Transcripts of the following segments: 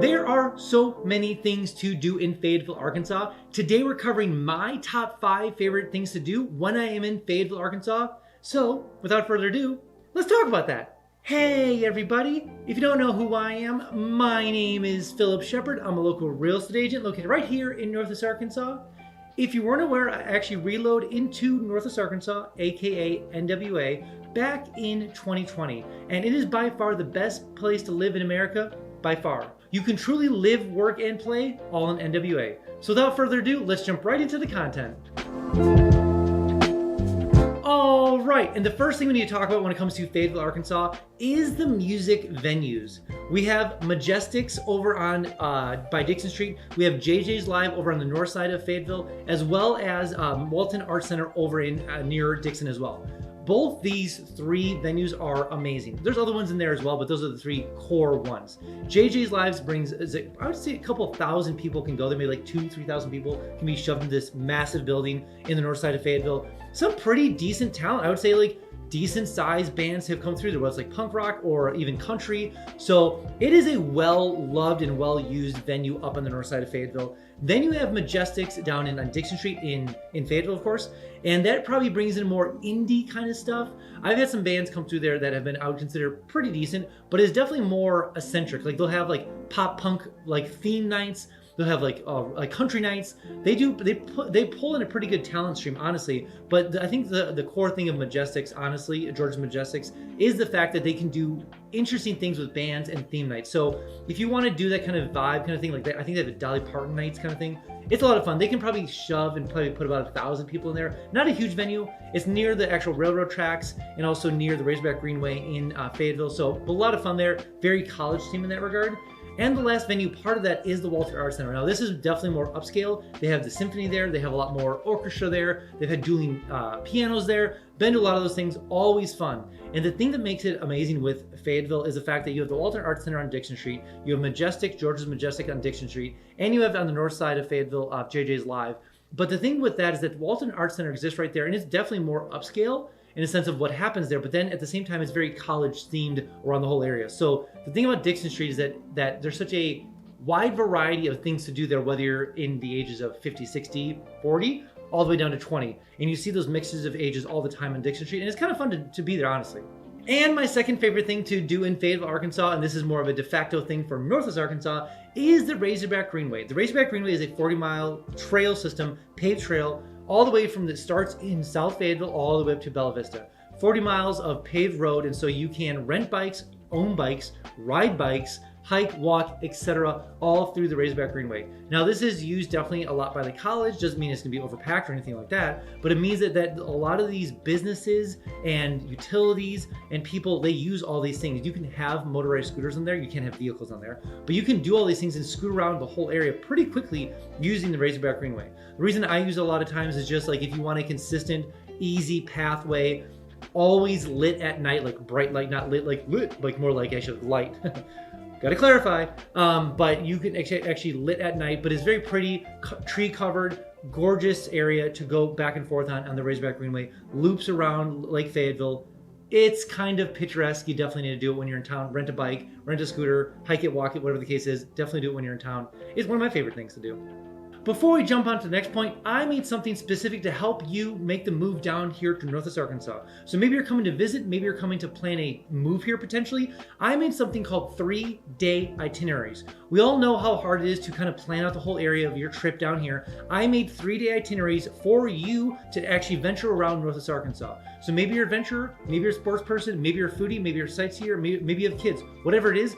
There are so many things to do in Fayetteville, Arkansas. Today we're covering my top 5 favorite things to do when I am in Fayetteville, Arkansas. So, without further ado, let's talk about that. Hey everybody! If you don't know who I am, my name is Phillip Shepard. I'm a local real estate agent located right here in Northwest Arkansas. If you weren't aware, I actually reloaded into Northwest Arkansas, aka NWA, back in 2020. And it is by far the best place to live in America, by far. You can truly live, work, and play all in NWA. So without further ado, let's jump right into the content. All right, and the first thing we need to talk about when it comes to Fayetteville, Arkansas is the music venues. We have Majestics over on by Dixon Street. We have JJ's Live over on the north side of Fayetteville, as well as Walton Arts Center over in near Dixon as well. Both these 3 venues are amazing. There's other ones in there as well, but those are the 3 core ones. JJ's Lives brings, I would say a couple thousand people can go there, maybe like 2,000-3,000 people can be shoved into this massive building in the north side of Fayetteville. Some pretty decent talent. I would say like decent sized bands have come through. There was like punk rock or even country. So it is a well-loved and well-used venue up on the north side of Fayetteville. Then you have Majestics down on Dixon Street in Fayetteville, of course. And that probably brings in more indie kind of stuff. I've had some bands come through there that have been, I would consider, pretty decent, but it's definitely more eccentric. Like they'll have like pop punk like theme nights. They'll have like country nights. They pull in a pretty good talent stream, honestly. But I think the core thing of Majestics, honestly, George's Majestics, is the fact that they can do interesting things with bands and theme nights. So if you want to do that kind of vibe kind of thing, like that, I think they have a Dolly Parton nights kind of thing. It's a lot of fun. They can probably shove and probably put about 1,000 people in there. Not a huge venue. It's near the actual railroad tracks and also near the Razorback Greenway in Fayetteville. So a lot of fun there. Very college team in that regard. And the last venue, part of that is the Walton Arts Center. Now, this is definitely more upscale. They have the symphony there. They have a lot more orchestra there. They've had dueling pianos there. Been to a lot of those things. Always fun. And the thing that makes it amazing with Fayetteville is the fact that you have the Walton Arts Center on Dixon Street. You have Majestic, George's Majestic on Dixon Street. And you have on the north side of Fayetteville, JJ's Live. But the thing with that is that the Walton Arts Center exists right there. And it's definitely more upscale in a sense of what happens there, but then at the same time, it's very college themed around the whole area. So the thing about Dixon Street is that there's such a wide variety of things to do there, whether you're in the ages of 50, 60, 40, all the way down to 20. And you see those mixes of ages all the time on Dixon Street, and it's kind of fun to be there, honestly. And my second favorite thing to do in Fayetteville, Arkansas, and this is more of a de facto thing for Northwest Arkansas, is the Razorback Greenway. The Razorback Greenway is a 40-mile trail system, paved trail, all the way from that starts in South Fayetteville all the way up to Bella Vista. 40 miles of paved road, and so you can rent bikes, own bikes, ride bikes, hike, walk, etc., all through the Razorback Greenway. Now, this is used definitely a lot by the college. Doesn't mean it's going to be overpacked or anything like that, but it means that a lot of these businesses and utilities and people, they use all these things. You can have motorized scooters on there. You can't have vehicles on there, but you can do all these things and scoot around the whole area pretty quickly using the Razorback Greenway. The reason I use it a lot of times is just like if you want a consistent, easy pathway, always lit at night, like bright light, not lit like more like actually light. Got to clarify, but you can actually lit at night, but it's very pretty, tree covered, gorgeous area to go back and forth on the Razorback Greenway, loops around Lake Fayetteville. It's kind of picturesque. You definitely need to do it when you're in town. Rent a bike, rent a scooter, hike it, walk it, whatever the case is. Definitely do it when you're in town. It's one of my favorite things to do. Before we jump on to the next point, I made something specific to help you make the move down here to Northwest Arkansas. So maybe you're coming to visit, maybe you're coming to plan a move here potentially. I made something called 3-day itineraries. We all know how hard it is to kind of plan out the whole area of your trip down here. I made 3-day itineraries for you to actually venture around Northwest Arkansas. So maybe you're a adventurer, maybe you're a sports person, maybe you're a foodie, maybe you're a sightseer, maybe you have kids, whatever it is.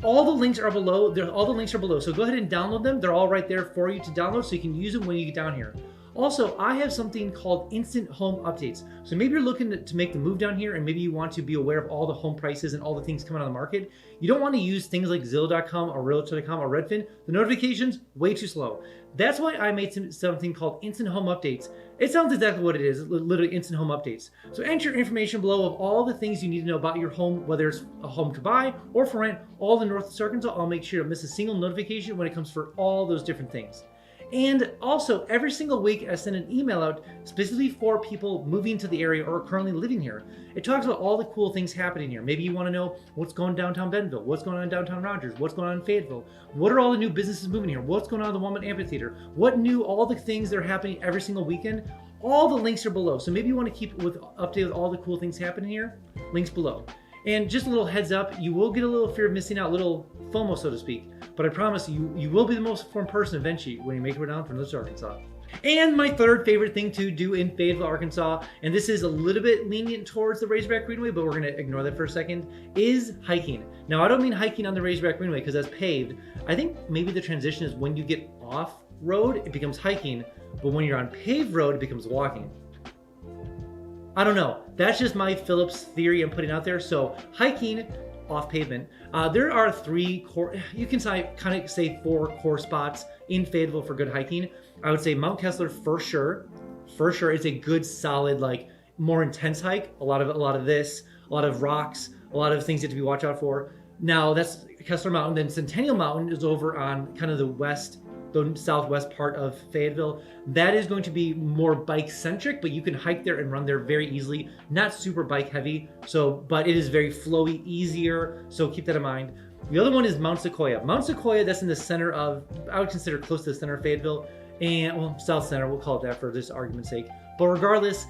All the links are below. All the links are below. So go ahead and download them. They're all right there for you to download so you can use them when you get down here. Also, I have something called instant home updates. So maybe you're looking to make the move down here and maybe you want to be aware of all the home prices and all the things coming on the market. You don't want to use things like Zillow.com or Realtor.com or Redfin. The notifications, way too slow. That's why I made something called instant home updates. It sounds exactly what it is, literally instant home updates. So enter information below of all the things you need to know about your home, whether it's a home to buy or for rent, all the Northwest Arkansas. I'll make sure to miss a single notification when it comes for all those different things. And also, every single week I send an email out specifically for people moving to the area or currently living here. It talks about all the cool things happening here. Maybe you want to know what's going on downtown Bentonville, what's going on in downtown Rogers, what's going on in Fayetteville, what are all the new businesses moving here, what's going on in the Walnut Amphitheater, all the things that are happening every single weekend. All the links are below. So maybe you want to keep updated with all the cool things happening here. Links below. And just a little heads up, you will get a little fear of missing out, little FOMO, so to speak. But I promise you will be the most informed person eventually when you make it down from Northwest Arkansas. And my third favorite thing to do in Fayetteville, Arkansas, and this is a little bit lenient towards the Razorback Greenway, but we're going to ignore that for a second, is hiking. Now, I don't mean hiking on the Razorback Greenway because that's paved. I think maybe the transition is when you get off road, it becomes hiking, but when you're on paved road, it becomes walking. I don't know. That's just my Phillip's theory I'm putting out there. So hiking off pavement, there are three core, you can kind of say 4 core spots in Fayetteville for good hiking. I would say Mount Kessler for sure. For sure, it's a good, solid, like more intense hike. A lot of this, a lot of rocks, a lot of things you have to be watch out for. Now that's Kessler Mountain. Then Centennial Mountain is over on kind of the southwest part of Fayetteville. That is going to be more bike centric, but you can hike there and run there very easily. Not super bike heavy, but it is very flowy, easier. So keep that in mind. The other one is Mount Sequoia. Mount Sequoia, that's in the center of, I would consider close to the center of Fayetteville, and well, south center, we'll call it that for this argument's sake. But regardless,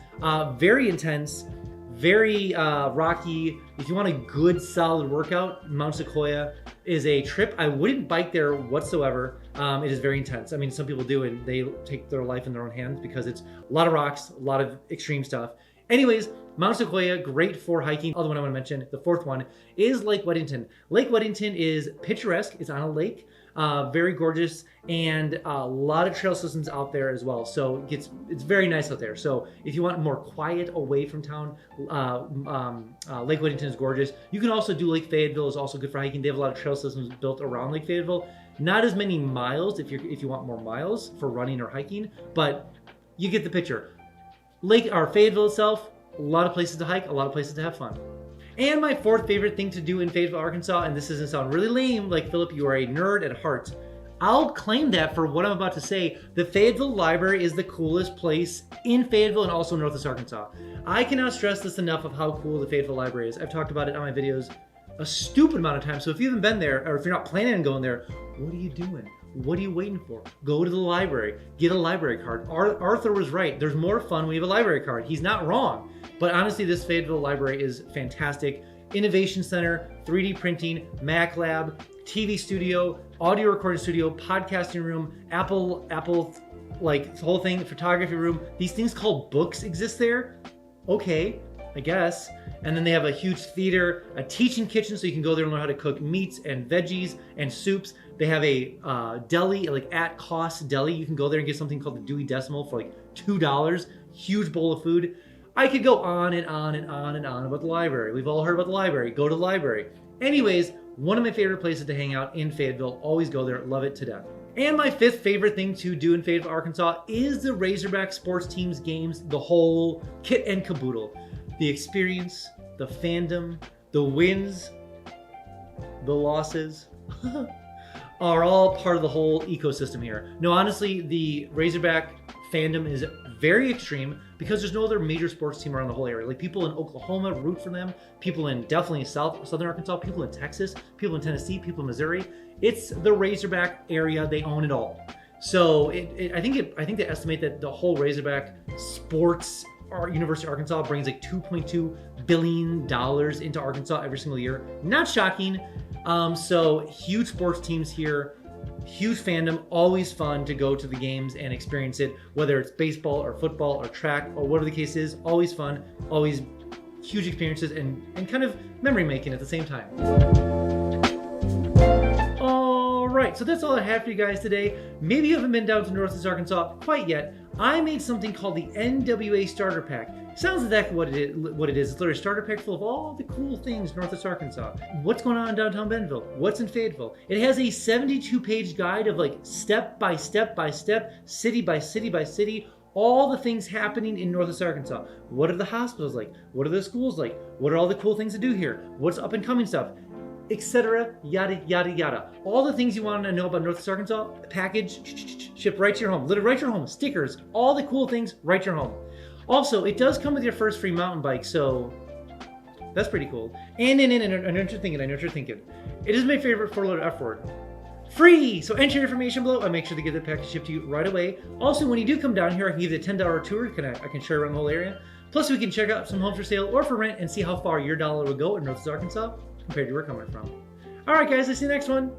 very intense, very rocky. If you want a good solid workout, Mount Sequoia is a trip. I wouldn't bike there whatsoever. It is very intense. I mean, some people do, and they take their life in their own hands because it's a lot of rocks, a lot of extreme stuff. Anyways, Mount Sequoia, great for hiking. Other one I want to mention, the fourth one, is Lake Weddington. Lake Weddington is picturesque. It's on a lake, very gorgeous, and a lot of trail systems out there as well. So it's very nice out there. So if you want more quiet away from town, Lake Weddington is gorgeous. You can also do Lake Fayetteville, is also good for hiking. They have a lot of trail systems built around Lake Fayetteville. Not as many miles if you want more miles for running or hiking, but you get the picture. Fayetteville itself, a lot of places to hike, a lot of places to have fun. And my fourth favorite thing to do in Fayetteville, Arkansas, and this doesn't sound really lame, like Phillip, you are a nerd at heart. I'll claim that for what I'm about to say. The Fayetteville Library is the coolest place in Fayetteville and also Northwest Arkansas. I cannot stress this enough of how cool the Fayetteville Library is. I've talked about it on my videos a stupid amount of times. So if you haven't been there, or if you're not planning on going there, what are you doing? What are you waiting for? Go to the library, get a library card. Arthur was right. There's more fun when you have a library card. He's not wrong. But honestly, this Fayetteville Library is fantastic. Innovation Center, 3D printing, Mac Lab, TV studio, audio recording studio, podcasting room, Apple, like the whole thing, photography room. These things called books exist there. Okay, I guess. And then they have a huge theater, a teaching kitchen, so you can go there and learn how to cook meats and veggies and soups. They have a deli, like at cost deli. You can go there and get something called the Dewey Decimal for like $2. Huge bowl of food. I could go on and on and on and on about the library. We've all heard about the library. Go to the library. Anyways, one of my favorite places to hang out in Fayetteville. Always go there. Love it to death. And my fifth favorite thing to do in Fayetteville, Arkansas is the Razorback sports teams games, the whole kit and caboodle. The experience, the fandom, the wins, the losses are all part of the whole ecosystem here. No, honestly, the Razorback fandom is very extreme because there's no other major sports team around the whole area. Like people in Oklahoma root for them, people in definitely southern Arkansas, people in Texas, people in Tennessee, people in Missouri. It's the Razorback area. They own it all. So I think they estimate that the whole Razorback sports University of Arkansas brings like $2.2 billion into Arkansas every single year. Not shocking. So huge sports teams here, huge fandom, always fun to go to the games and experience it, whether it's baseball or football or track or whatever the case is. Always fun, always huge experiences and kind of memory making at the same time. Alright, so that's all I have for you guys today. Maybe you haven't been down to Northwest Arkansas quite yet. I made something called the NWA Starter Pack. Sounds exactly what it is. It's literally a starter pack full of all the cool things Northwest Arkansas. What's going on in downtown Bentonville? What's in Fayetteville? It has a 72-page guide of like step by step by step, city by city by city, all the things happening in Northwest Arkansas. What are the hospitals like? What are the schools like? What are all the cool things to do here? What's up and coming stuff? etc. Yada, yada, yada. All the things you want to know about Northwest Arkansas, package, shipped right to your home. Literally right to your home. Stickers, all the cool things right to your home. Also, it does come with your first free mountain bike, so that's pretty cool. And I know what you're thinking. It is my favorite four-letter F word. Free! So enter your information below. I'll make sure to get the package shipped to you right away. Also, when you do come down here, I can give you a $10 tour. I can show you around the whole area. Plus, we can check out some homes for sale or for rent and see how far your dollar will go in Northwest Arkansas compared to where you're coming from. All right, guys, I'll see you next one.